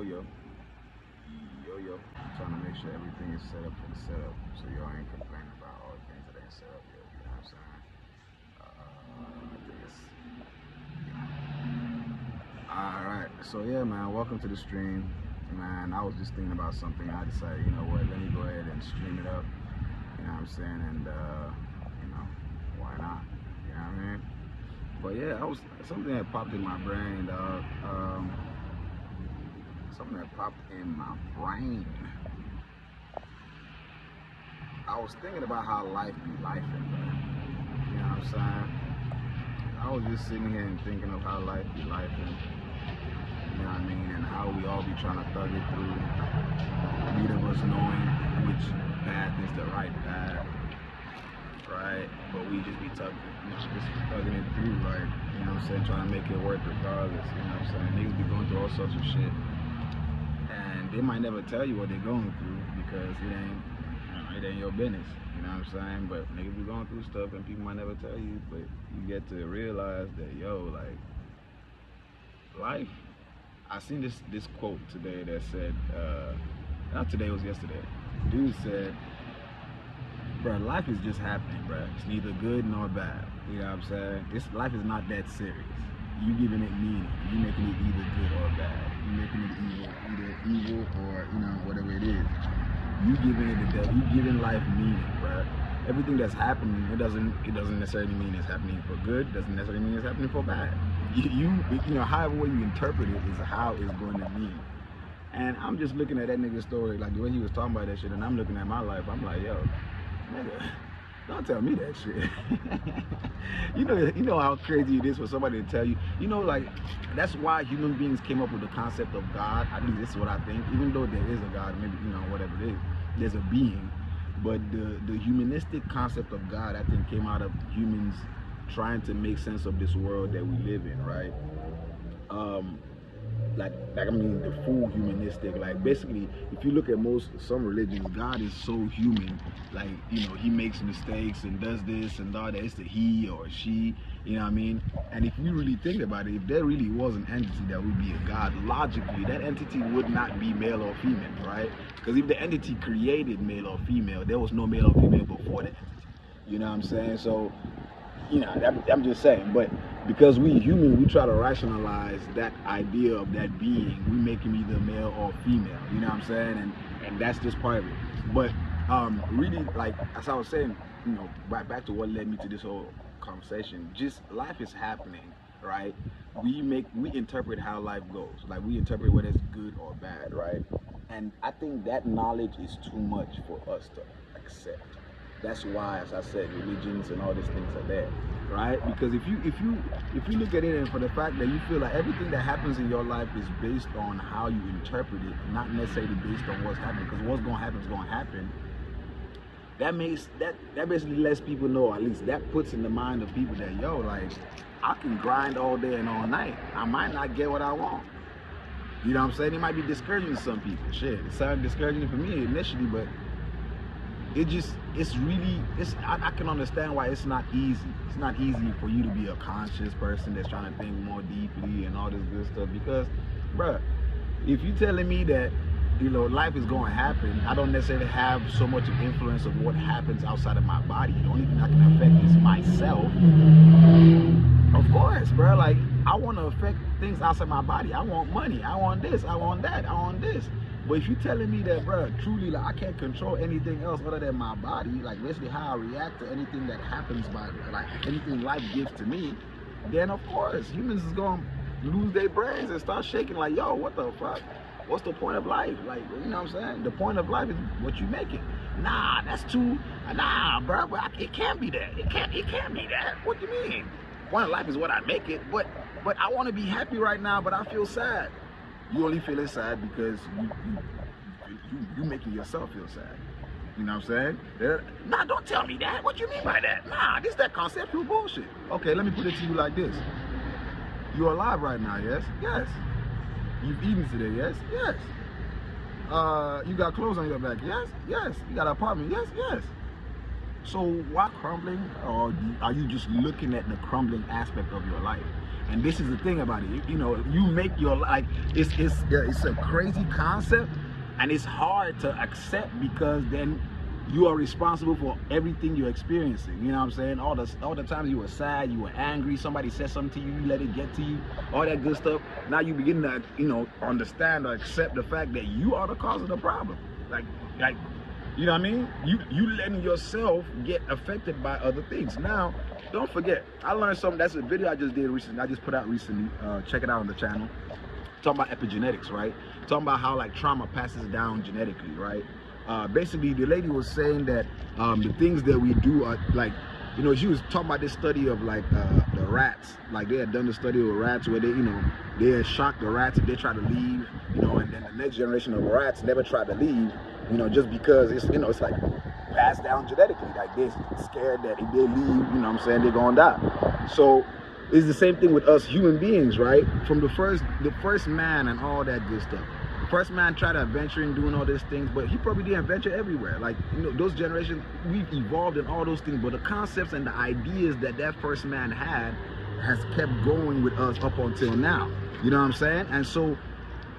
Yo, yo. Trying to make sure everything is set up and set up so y'all ain't complaining about all the things that ain't set up yet. You know what I'm saying? I think alright. So, yeah, man, welcome to the stream. Man, I was just thinking about something. I decided, you know what, let me go ahead and stream it up. You know what I'm saying? And, why not? You know what I mean? But yeah, something that popped in my brain, dog. Something that popped in my brain. I was thinking about how life be lifing, bro. You know what I'm saying? I was just sitting here and thinking of how life be lifing. You know what I mean? And how we all be trying to thug it through. Neither of us knowing which path is the right path. Right? But we just be thugging it through, like, you know what I'm saying, trying to make it work regardless, you know what I'm saying? Niggas be going through all sorts of shit. And they might never tell you what they're going through because it ain't your business, you know what I'm saying? But niggas be going through stuff and people might never tell you, but you get to realize that, life. I seen this quote today that said, not today, it was yesterday. Dude said, bro, life is just happening, bro. It's neither good nor bad. You know what I'm saying? Life is not that serious. You giving it meaning. You making it either good or bad. You making it either evil or, whatever it is. You giving it the devil. You giving life meaning, bro. Everything that's happening, it doesn't necessarily mean it's happening for good. Doesn't necessarily mean it's happening for bad. However way you interpret it is how it's going to mean. And I'm just looking at that nigga's story, like the way he was talking about that shit, and I'm looking at my life. I'm like, yo, nigga, don't tell me that shit. you know how crazy it is for somebody to tell you. That's why human beings came up with the concept of God. At least this is what I think. Even though there is a God, maybe, whatever it is, there's a being. But the humanistic concept of God, I think, came out of humans trying to make sense of this world that we live in, right? The full humanistic, basically, if you look at some religions, God is so human, he makes mistakes and does this and that, it's the he or she, you know what I mean? And if you really think about it, if there really was an entity that would be a God, logically, that entity would not be male or female, right? Because if the entity created male or female, there was no male or female before the entity, you know what I'm saying? So, I'm just saying, but because we human, we try to rationalize that idea of that being. We make him either male or female, you know what I'm saying? And that's just part of it. But really, as I was saying, back to what led me to this whole conversation, just life is happening, right? We interpret how life goes. We interpret whether it's good or bad, right? And I think that knowledge is too much for us to accept. That's why, as I said, religions and all these things are there, right? Because if you look at it, and for the fact that you feel like everything that happens in your life is based on how you interpret it, not necessarily based on what's happening, because what's going to happen is going to happen. That basically lets people know, at least that puts in the mind of people that, I can grind all day and all night. I might not get what I want. You know what I'm saying? It might be discouraging to some people. Shit, it sounded discouraging for me initially, but I can understand why it's not easy. It's not easy for you to be a conscious person that's trying to think more deeply and all this good stuff, because, bruh, if you're telling me that, life is going to happen, I don't necessarily have so much of influence of what happens outside of my body. The only thing I can affect is myself. Of course, bruh, I want to affect things outside my body. I want money. I want this. I want that. I want this. But if you're telling me that, bro, truly, I can't control anything else other than my body, basically how I react to anything that happens anything life gives to me, then of course, humans is going to lose their brains and start shaking yo, what the fuck? What's the point of life? You know what I'm saying? The point of life is what you make it. Nah, bro, it can't be that. It can't be that. What do you mean? The point of life is what I make it, but I want to be happy right now, but I feel sad. You only feeling sad because you making yourself feel sad. You know what I'm saying? Nah, don't tell me that. What you mean by that? Nah, this that conceptual bullshit. Okay, let me put it to you like this. You're alive right now, yes? Yes. You've eaten today, yes? Yes. You got clothes on your back, yes? Yes. You got an apartment, yes? Yes. So why crumbling, or are you just looking at the crumbling aspect of your life? And this is the thing about it. You know, you make your like it's a crazy concept, and it's hard to accept because then you are responsible for everything you're experiencing. You know what I'm saying? All the times you were sad, you were angry, somebody said something to you, you let it get to you, all that good stuff. Now you begin to, you know, understand or accept the fact that you are the cause of the problem. Like, you know what I mean? You letting yourself get affected by other things. Now, don't forget, I learned something. That's a video I just did recently. I just put out recently. Check it out on the channel. Talking about epigenetics, right? Talking about how like trauma passes down genetically, right? Basically, the lady was saying that the things that we do are like, you know, she was talking about this study of like the rats. Like they had done the study of rats where they, you know, they had shocked the rats if they tried to leave, you know, and then the next generation of rats never tried to leave, you know, just because it's, you know, it's like passed down genetically. Like they're scared that if they leave, you know what I'm saying, they're gonna die. So it's the same thing with us human beings, right? From the first man and all that good stuff. First man tried to venture in doing all these things, but he probably didn't venture everywhere. Like, you know, those generations, we've evolved in all those things, but the concepts and the ideas that first man had has kept going with us up until now. You know what I'm saying? And so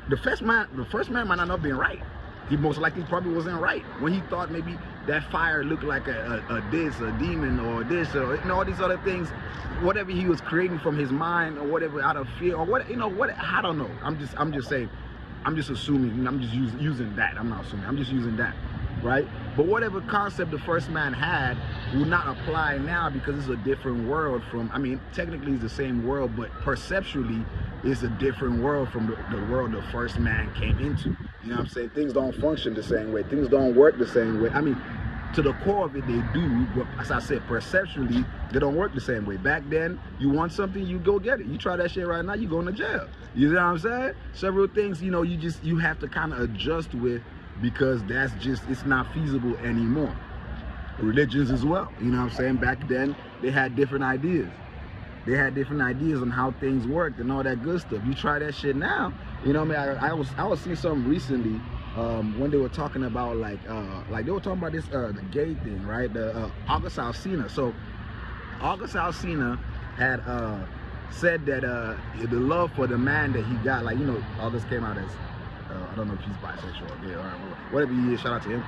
the first man might not have been right. He most likely probably wasn't right when he thought maybe that fire looked like a demon or this, or, you know, all these other things, whatever he was creating from his mind or whatever out of fear or what, you know, what, I don't know. I'm just saying. I'm just assuming, I'm just using that. I'm not assuming, I'm just using that, right? But whatever concept the first man had will not apply now because it's a different world from, I mean, technically it's the same world, but perceptually it's a different world from the world the first man came into. You know what I'm saying? Things don't function the same way. Things don't work the same way. I mean, to the core of it, they do, but as I said, perceptually, they don't work the same way. Back then, you want something, you go get it. You try that shit right now, you going to jail. You know what I'm saying? Several things, you know, you have to kind of adjust with because that's just, it's not feasible anymore. Religions as well, you know what I'm saying? Back then, they had different ideas. They had different ideas on how things worked and all that good stuff. You try that shit now, you know what I mean? I was seeing something recently when they were talking about like they were talking about this the gay thing, right? The August Alsina. So August Alsina had said that the love for the man that he got, like, you know, August came out as I don't know if he's bisexual or gay or whatever he is, shout out to him,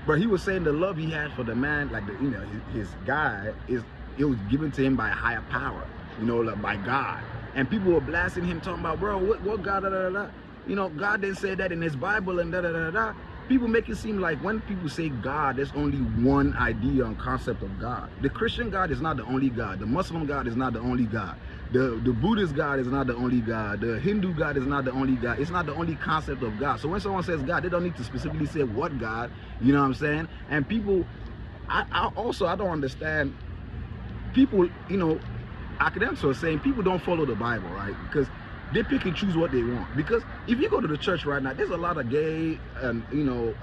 but he was saying the love he had for the man, like, the, you know, his guy, it was given to him by a higher power, you know, like by God. And people were blasting him, talking about, bro, what God, da, da, da, da. You know, God didn't say that in his Bible and da da da da. People make it seem like when people say God, there's only one idea and concept of God. The Christian God is not the only God. The Muslim God is not the only God. The Buddhist God is not the only God. The Hindu God is not the only God. It's not the only concept of God. So when someone says God, they don't need to specifically say what God, you know what I'm saying? And people, I don't understand, people, you know, academics are saying people don't follow the Bible, right? Because they pick and choose what they want. Because if you go to the church right now, there's a lot of gay, you know,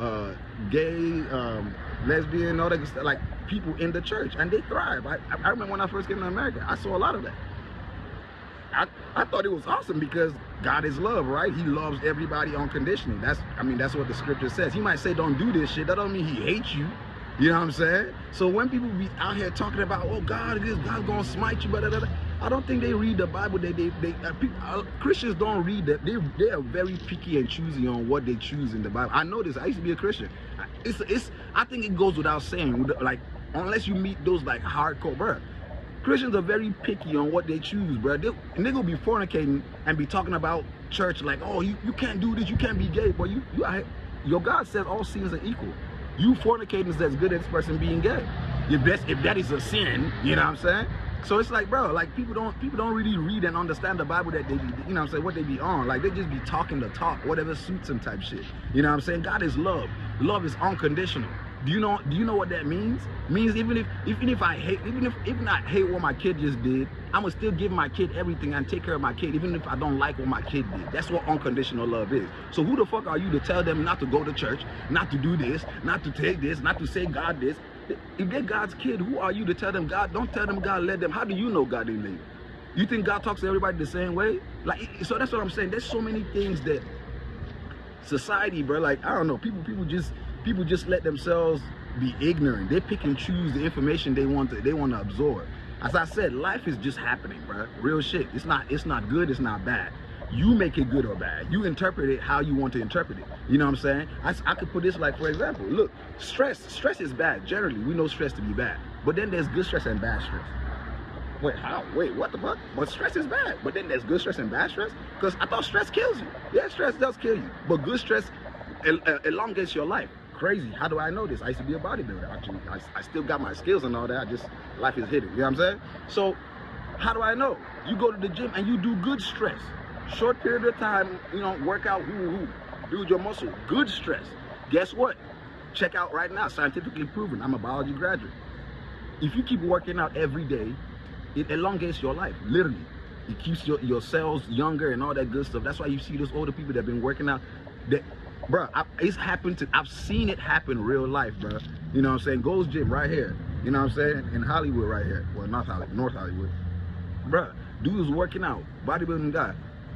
lesbian, all that stuff, like people in the church, and they thrive. I remember when I first came to America, I saw a lot of that. I thought it was awesome because God is love, right? He loves everybody unconditionally. That's what the scripture says. He might say, don't do this shit. That don't mean he hates you. You know what I'm saying? So when people be out here talking about, oh, God's gonna smite you, blah, blah, blah, I don't think they read the Bible. Christians don't read that. They are very picky and choosy on what they choose in the Bible. I know this. I used to be a Christian. I think it goes without saying, like, unless you meet those like hardcore, bro. Christians are very picky on what they choose, bro. They're gonna be fornicating and be talking about church like, oh, you can't do this, you can't be gay, but your God says all sins are equal. You fornicating is as good as this person being gay. If that is a sin, you know what I'm saying? So it's like, bro, like people don't really read and understand the Bible that they be, you know what I'm saying, what they be on. Like they just be talking the talk, whatever suits them type shit. You know what I'm saying? God is love. Love is unconditional. Do you know what that means? It means even if I hate what my kid just did, I'm gonna still give my kid everything and take care of my kid, even if I don't like what my kid did. That's what unconditional love is. So who the fuck are you to tell them not to go to church, not to do this, not to take this, not to say God this? If they're God's kid, who are you to tell them God? Don't tell them God led them. How do you know God didn't lead you? You think God talks to everybody the same way? Like, so that's what I'm saying. There's so many things that society, bro, like, I don't know, people just let themselves be ignorant. They pick and choose the information they want to absorb. As I said, life is just happening, bro. Real shit. It's not good, it's not bad. You make it good or bad. You interpret it how you want to interpret it. You know what I'm saying? I could put this like, for example, look, stress is bad. Generally, we know stress to be bad. But then there's good stress and bad stress. Wait, how? Wait, what the fuck? But stress is bad. But then there's good stress and bad stress? Because I thought stress kills you. Yeah, stress does kill you. But good stress elongates your life. Crazy. How do I know this? I used to be a bodybuilder. Actually, I still got my skills and all that. Life is hidden. You know what I'm saying? So, how do I know? You go to the gym and you do good stress. Short period of time, you know, work out, build your muscle. Good stress. Guess what? Check out right now, scientifically proven. I'm a biology graduate. If you keep working out every day, it elongates your life, literally. It keeps your cells younger and all that good stuff. That's why you see those older people that have been working out. Bro, it's happened to, I've seen it happen real life, bro. You know what I'm saying? Gold's Gym right here. You know what I'm saying? In Hollywood right here. Well, not Hollywood, North Hollywood. Bro, dude was working out, bodybuilding guy.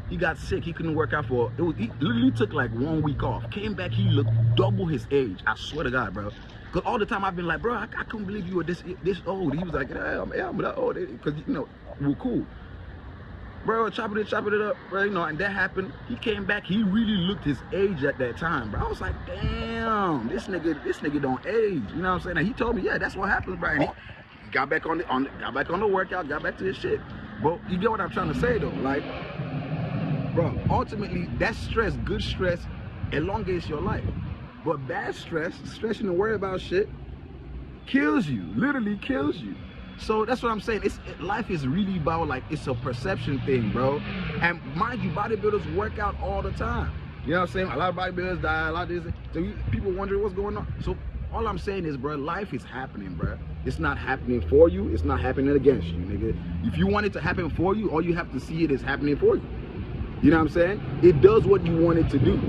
He got sick, he couldn't work out he literally took like 1 week off. Came back, he looked double his age. I swear to God, bro. Because all the time I've been like, bro, I couldn't believe you were this old. He was like, yeah, I'm that old. Because, you know, we're cool. Bro, chopping it up, bro, you know, and that happened. He came back, he really looked his age at that time, bro. I was like, damn, this nigga don't age. You know what I'm saying? And he told me, yeah, that's what happens, bro. And he got back on the workout, got back to his shit. But you get what I'm trying to say though, like, bro, ultimately, that stress, good stress, elongates your life. But bad stress you to worry about shit, kills you, literally kills you. So that's what I'm saying. Life is really about, like, it's a perception thing, bro. And mind you, bodybuilders work out all the time. You know what I'm saying? A lot of bodybuilders die, a lot of this. So people wondering what's going on. So all I'm saying is, bro, life is happening, bro. It's not happening for you. It's not happening against you, nigga. If you want it to happen for you, all you have to see it is happening for you. You know what I'm saying? It does what you want it to do.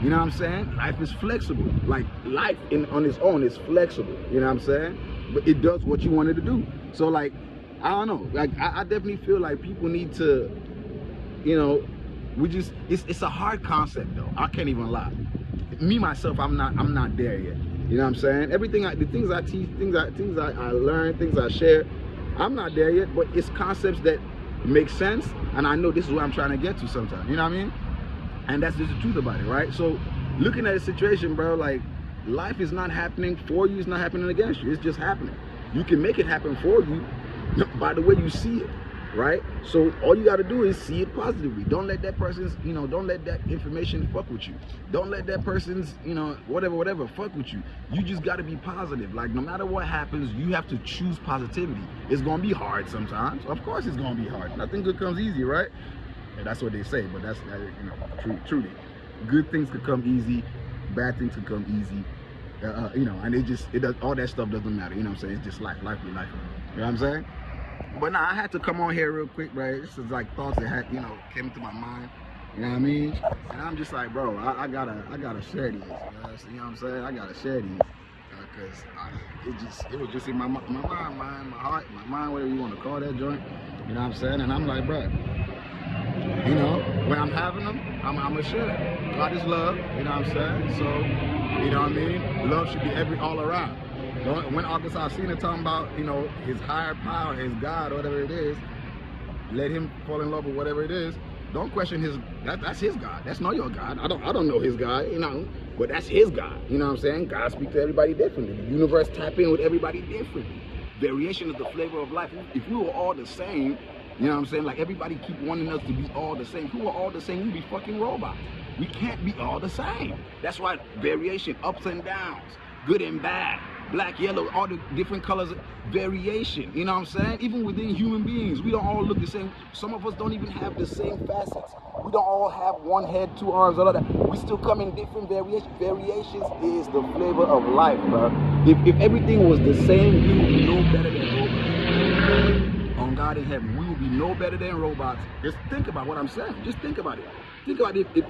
You know what I'm saying? Life is flexible. Like, life on its own is flexible. You know what I'm saying? But it does what you want it to do. So, like, I don't know. Like, I definitely feel like people need to, you know, it's a hard concept though. I can't even lie. Me myself, I'm not there yet. You know what I'm saying? The things I teach, things I learn, things I share, I'm not there yet. But it's concepts that make sense, and I know this is where I'm trying to get to sometimes. You know what I mean? And that's just the truth about it, right? So, looking at the situation, bro, like, life is not happening for you, it's not happening against you, it's just happening. You can make it happen for you by the way you see it, right? So all you got to do is see it positively. Don't let that person's, you know, don't let that information fuck with you. Don't let that person's, you know, whatever fuck with you. You just got to be positive. Like, no matter what happens, you have to choose positivity. It's going to be hard sometimes. Of course it's going to be hard. Nothing good comes easy, right? And that's what they say, but that's, you know, truly. Good things could come easy, bad things could come easy. You know, and all that stuff doesn't matter. You know what I'm saying? It's just life be life. You know what I'm saying? But nah, I had to come on here real quick, bro. This is like thoughts that had, you know, came into my mind. You know what I mean? And I'm just like, bro, I gotta share these. You know what I'm saying? I gotta share these because it was just in my mind, my heart, my mind, whatever you want to call that joint. You know what I'm saying? And I'm like, bro, you know, when I'm having them, I'm gonna share. God is love. You know what I'm saying? So. You know what I mean? Love should be all around. When August Alsina talking about, you know, his higher power, his God, whatever it is, let him fall in love with whatever it is. Don't question that's his God. That's not your God. I don't know his God, you know, but that's his God. You know what I'm saying? God speaks to everybody differently. The universe tap in with everybody differently. Variation is the flavor of life. If we were all the same, you know what I'm saying? Like, everybody keep wanting us to be all the same. If we were all the same, we'd be fucking robots. We can't be all the same. That's why variation, ups and downs, good and bad, black, yellow, all the different colors, variation. You know what I'm saying? Even within human beings, we don't all look the same. Some of us don't even have the same facets. We don't all have one head, two arms, all of that. We still come in different variations. Variations is the flavor of life, bro. If everything was the same, we would be no better than robots. On God in heaven, we would be no better than robots. Just think about what I'm saying. Just think about it. Think about it. If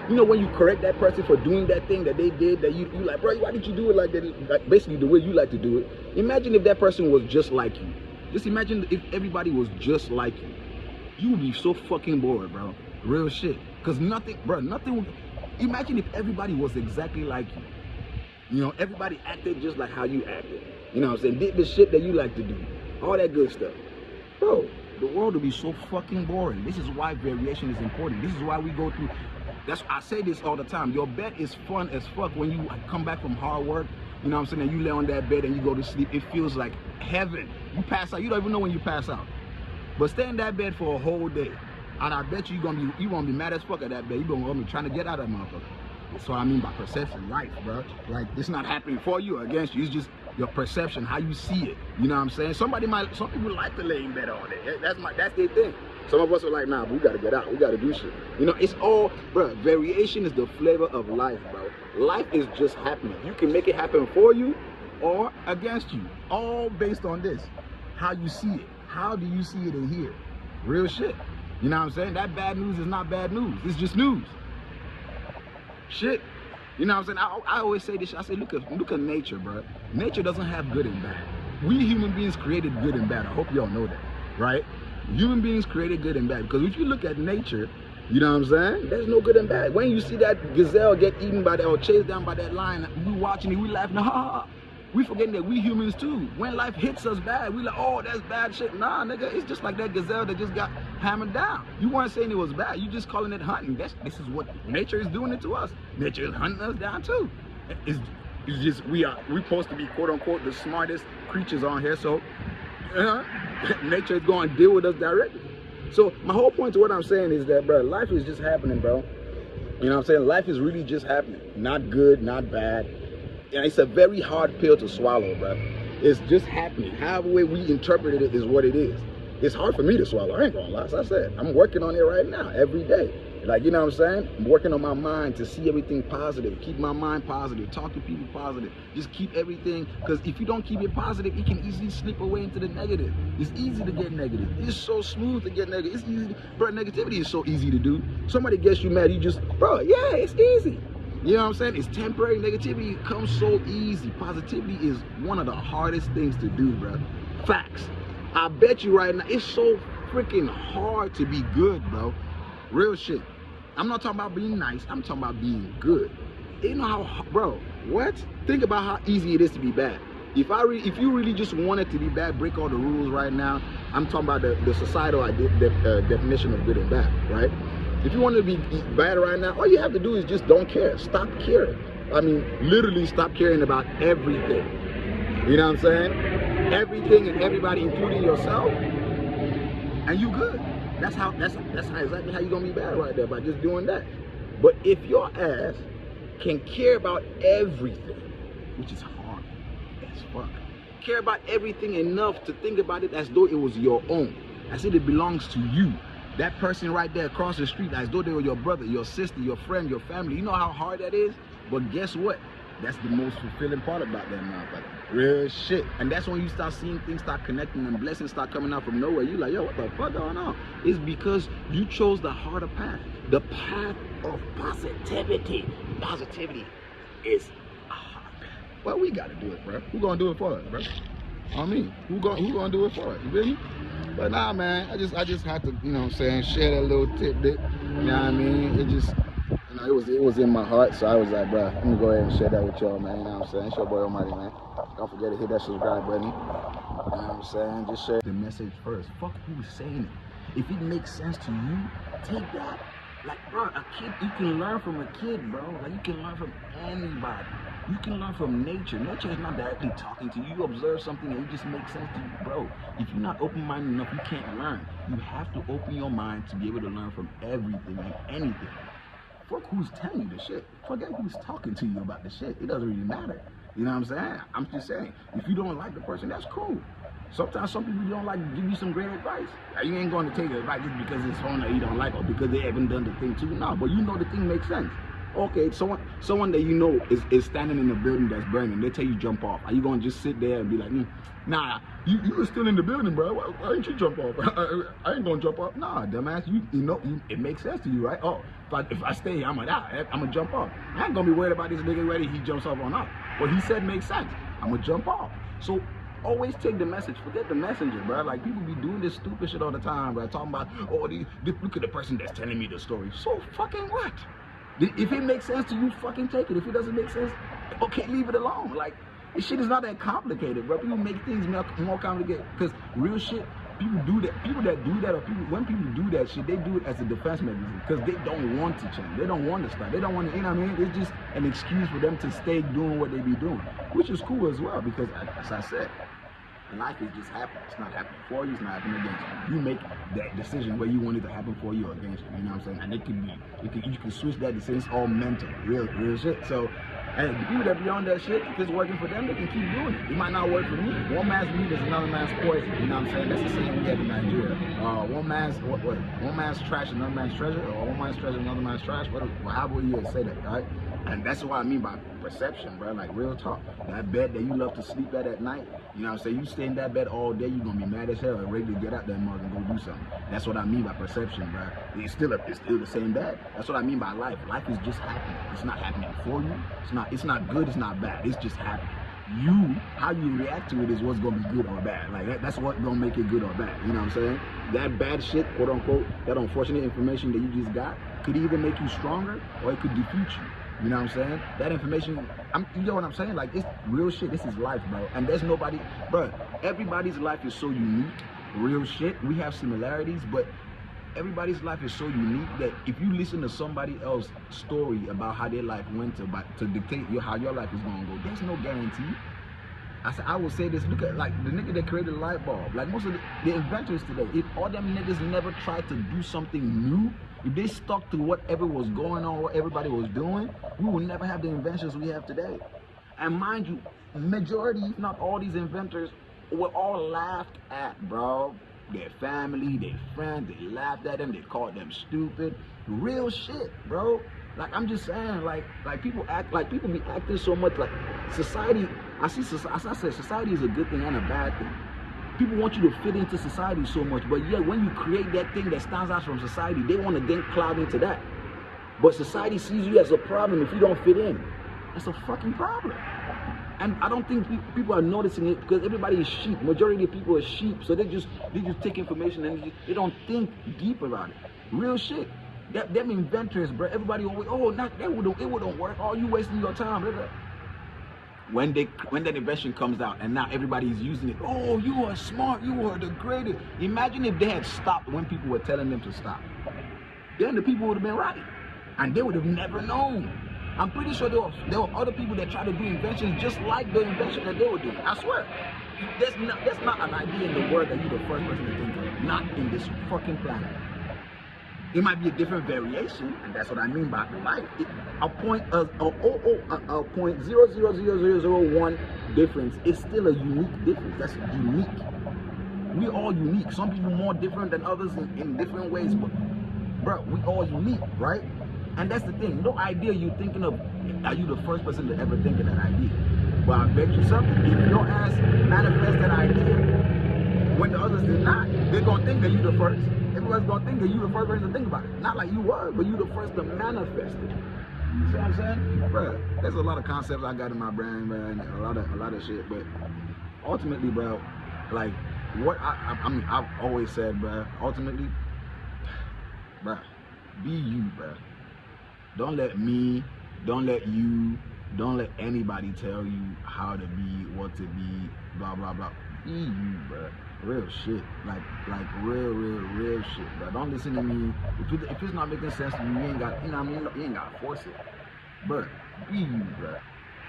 you know, when you correct that person for doing that thing that they did, that you like, bro, why did you do it like that? Like, basically the way you like to do it. Imagine if that person was just like you. Just imagine if everybody was just like you. You would be so fucking bored, bro. Real shit. Cause nothing would. Imagine if everybody was exactly like you. You know, everybody acted just like how you acted. You know what I'm saying? Did the shit that you like to do. all that good stuff. Bro, the world will be so fucking boring. This is why variation is important. This is why we go through. I say this all the time. Your bed is fun as fuck when you come back from hard work. You know what I'm saying? And you lay on that bed and you go to sleep. It feels like heaven. You pass out. You don't even know when you pass out. But stay in that bed for a whole day, and I bet you won't be mad as fuck at that bed. You gonna be trying to get out of that motherfucker. That's what I mean by perception, life, bro. Like, it's not happening for you or against you. It's just your perception, how you see it. You know what I'm saying? Some people like to lay in bed all day. That's their thing. Some of us are like, nah, but we gotta get out. We gotta do shit. You know, it's all, bro. Variation is the flavor of life, bro. Life is just happening. You can make it happen for you or against you. All based on this, how you see it. How do you see it in here? Real shit. You know what I'm saying? That bad news is not bad news. It's just news. Shit. You know what I'm saying? I always say this shit. I say, look at nature, bro. Nature doesn't have good and bad. We human beings created good and bad. I hope y'all know that, right? Human beings created good and bad. Because if you look at nature, you know what I'm saying? There's no good and bad. When you see that gazelle get eaten by or chased down by that lion, we watching it, we laughing, ha ha ha. We forgetting that we humans too. When life hits us bad, we like, oh, that's bad shit. Nah, nigga, it's just like that gazelle that just got hammered down. You weren't saying it was bad. You just calling it hunting. This is what nature is doing it to us. Nature is hunting us down too. It's just we supposed to be quote unquote the smartest creatures on here. So nature is going to deal with us directly. So my whole point to what I'm saying is that, bro, life is just happening, bro. You know what I'm saying? Life is really just happening. Not good, not bad. And it's a very hard pill to swallow, bro. It's just happening. However way we interpret it is what it is. It's hard for me to swallow. I ain't gonna lie. As I said, I'm working on it right now, every day. Like, you know what I'm saying? I'm working on my mind to see everything positive, keep my mind positive, talk to people positive, just keep everything. Because if you don't keep it positive, it can easily slip away into the negative. It's easy to get negative. It's so smooth to get negative. It's easy, bro. Negativity is so easy to do. Somebody gets you mad, you just, bro, yeah, it's easy. You know what I'm saying? It's temporary. Negativity comes so easy. Positivity is one of the hardest things to do, bro. Facts. I bet you right now, it's so freaking hard to be good, bro. Real shit. I'm not talking about being nice. I'm talking about being good. You know how, bro, what? Think about how easy it is to be bad. If you really just wanted to be bad, break all the rules right now. I'm talking about the societal definition of good and bad, right? If you want to be bad right now, all you have to do is just don't care. Stop caring. I mean, literally stop caring about everything. You know what I'm saying? Everything and everybody, including yourself, and you good. That's exactly how you're gonna be bad right there, by just doing that. But if your ass can care about everything, which is hard as fuck, care about everything enough to think about it as though it was your own, as if it belongs to you. That person right there across the street, as though they were your brother, your sister, your friend, your family. You know how hard that is? But guess what? That's the most fulfilling part about that motherfucker. Real shit. And that's when you start seeing things start connecting and blessings start coming out from nowhere. You like, yo, what the fuck going on? It's because you chose the harder path. The path of positivity. Positivity is a hard path. Well, we gotta do it, bro. Who gonna do it for us, bro? I mean, who gonna do it for us? You feel me? But nah, man, I just had to, you know what I'm saying, share that little tidbit. You know what I mean? It just, you know, it was in my heart, so I was like, bro, let me go ahead and share that with y'all, man. You know what I'm saying? It's your boy Almighty, man. Don't forget to hit that subscribe button. You know what I'm saying? Just share the message first. Fuck who's saying it. If it makes sense to you, take that. Like, bro, a kid, you can learn from a kid, bro. Like, you can learn from anybody. You can learn from nature. Nature is not directly talking to you. You observe something and it just makes sense to you, bro. If you're not open-minded enough, you can't learn. You have to open your mind to be able to learn from everything and anything. Fuck who's telling you the shit. Forget who's talking to you about the shit. It doesn't really matter. You know what I'm saying? I'm just saying, if you don't like the person, that's cool. Sometimes some people you don't like give you some great advice. Now, you ain't going to take the advice just because it's someone that you don't like or because they haven't done the thing too. No, but you know the thing makes sense. Okay, someone that you know is standing in a building that's burning. They tell you jump off. Are you gonna just sit there and be like, nah, you were still in the building, bro. Why didn't you jump off? I ain't gonna jump off. Nah, dumbass. You know it makes sense to you, right? Oh, if I stay here, I'm gonna die. I'm gonna jump off. I ain't gonna be worried about this nigga whether he jumps off or not. What he said makes sense. I'm gonna jump off. So always take the message. Forget the messenger, bro. Like, people be doing this stupid shit all the time, bro. Talking about, oh, look at the person that's telling me the story. So fucking what? If it makes sense to you, fucking take it. If it doesn't make sense, okay, leave it alone. Like, This shit is not that complicated, bro. People make things more complicated because real shit. People do that. People that do that, or when people do that shit, they do it as a defense mechanism because they don't want to change. They don't want to stop. They don't want to. You know what I mean? It's just an excuse for them to stay doing what they be doing, which is cool as well because, as I said, life is just happening. It's not happening for you. It's not happening against you. You make that decision where you want it to happen for you or against you. You know what I'm saying? And it can be. You can switch that decision. It's all mental, real shit. So. And the people that be on that shit, if it's working for them, they can keep doing it. It might not work for me. One man's meat is another man's poison. You know what I'm saying? That's the saying we have in Nigeria. One man's trash, another man's treasure, or one man's treasure, another man's trash. How would you say that, right? And that's what I mean by perception, bro. Like real talk. That bed that you love to sleep at night, you know what I'm saying? You stay in that bed all day, you're gonna be mad as hell and ready to get out there and go do something. That's what I mean by perception, bro. It's still the same bed. That's what I mean by life. Life is just happening. It's not happening for you. It's not good. It's not bad. It's just happening. How you react to it is what's gonna be good or bad. Like that's what's gonna make it good or bad. You know what I'm saying? That bad shit, quote unquote, that unfortunate information that you just got could either make you stronger or it could defeat you. You know what I'm saying? That information, you know what I'm saying? Like, it's real shit. This is life, bro. And there's nobody, bro, everybody's life is so unique. Real shit. We have similarities, but everybody's life is so unique that if you listen to somebody else's story about how their life went to dictate how your life is going to go, there's no guarantee. I will say this, look at, like, the nigga that created the light bulb. Like, most of the inventors today, if all them niggas never tried to do something new, if they stuck to whatever was going on, what everybody was doing, we would never have the inventions we have today. And mind you, majority, if not all these inventors, were all laughed at, bro. Their family, their friends, they laughed at them, they called them stupid. Real shit, bro. Like, I'm just saying, like people be acting so much like society. As I said, society is a good thing and a bad thing. People want you to fit into society so much, but yet when you create that thing that stands out from society, they want to then cloud into that. But society sees you as a problem if you don't fit in. That's a fucking problem. And I don't think people are noticing it because everybody is sheep. Majority of people are sheep, so they just take information and they don't think deep about it. Real shit. Them inventors, bro. Everybody always, it wouldn't work. Oh, you wasting your time. Blah, blah. When that invention comes out and now everybody's using it, oh, you are smart, you are the greatest. Imagine if they had stopped when people were telling them to stop. Then the people would have been right. And they would have never known. I'm pretty sure there were other people that tried to do inventions just like the invention that they were doing. I swear. There's not an idea in the world that you're the first person to think of. Not in this fucking planet. It might be a different variation, and that's what I mean by life. A point 0.000001 difference is still a unique difference. That's unique. We're all unique. Some people more different than others in different ways, but bro, we all unique, right? And that's the thing. No idea you're thinking of. Are you the first person to ever think of that idea? Well, I bet you something. If your ass manifests that idea when the others did not, they're gonna think that you're the first. Everybody's gonna think that you're the first person to think about it. Not like you were, but you're the first to manifest it. You see what I'm saying? Bro, there's a lot of concepts I got in my brain, man, and a lot of shit, but ultimately, bro, like what I mean, I've always said, bro, ultimately, bro, be you, bro. Don't let me, don't let you, don't let anybody tell you how to be, what to be, blah blah blah. Be you, bro. Real shit, like real shit, bro. Don't listen to me. If it's not making sense to you, you ain't got, you know what I mean? You ain't gotta force it. But be you, bro.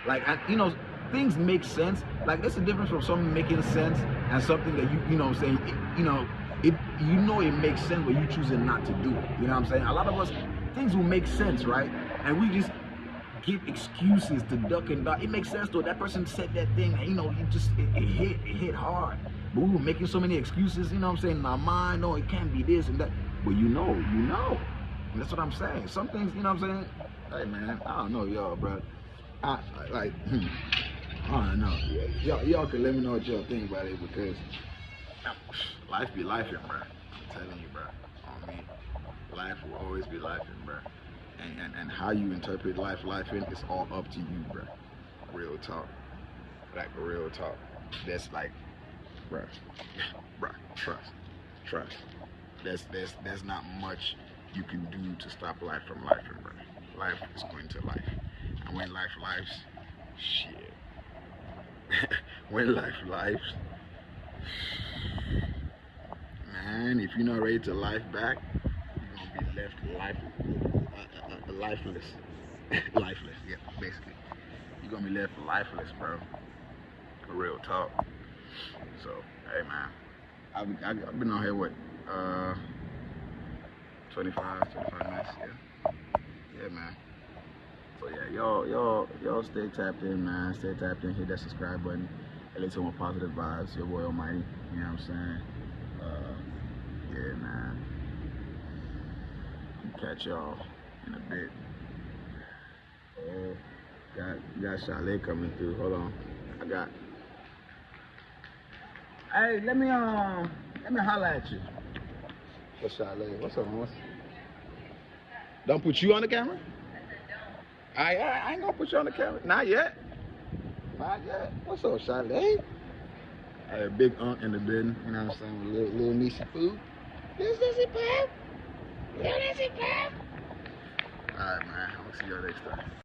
Like, you know, things make sense. Like, there's a difference from something making sense and something that you know what I'm saying, it makes sense, but you choosing not to do it. You know what I'm saying? A lot of us, things will make sense, right? And we just give excuses to duck and dodge. It makes sense though. That person said that thing, and, you know, it hit hard. But we were making so many excuses, you know what I'm saying, in our mind. No, it can't be this and that. But you know. And that's what I'm saying. Some things, you know what I'm saying? Hey man, I don't know y'all, bro. I don't know. Y'all can let me know what y'all think about it, because life be lifing, bro. I'm telling you, bro. On me, life will always be lifing, bro. And how you interpret lifing is all up to you, bro. Real talk. Like real talk. That's like, bro, trust. There's not much you can do to stop life from lifing, bro. Life is going to life. And when life lives, shit. when life lives, man, if you're not ready to life back, you're gonna be left lifeless. Lifeless, yeah, basically. You're gonna be left lifeless, bro. For real talk. So, hey, man, I've been on here, what, 25 minutes, yeah, man. So yeah, y'all stay tapped in, man. Stay tapped in. Hit that subscribe button. And listen to more positive vibes. Your boy Almighty. You know what I'm saying? Yeah, man. Catch y'all in a bit. Oh, got Chalet coming through. Hold on. Hey, let me holler at you. What's Chalet? What's up, man? Don't put you on the camera? I ain't gonna put you on the camera. Not yet. Not yet. What's up, Chalet? Big aunt in the building, you know what I'm saying? Little niecey food. Little niecey pop. Little niecey pop. Alright, man. I'm gonna see y'all next time.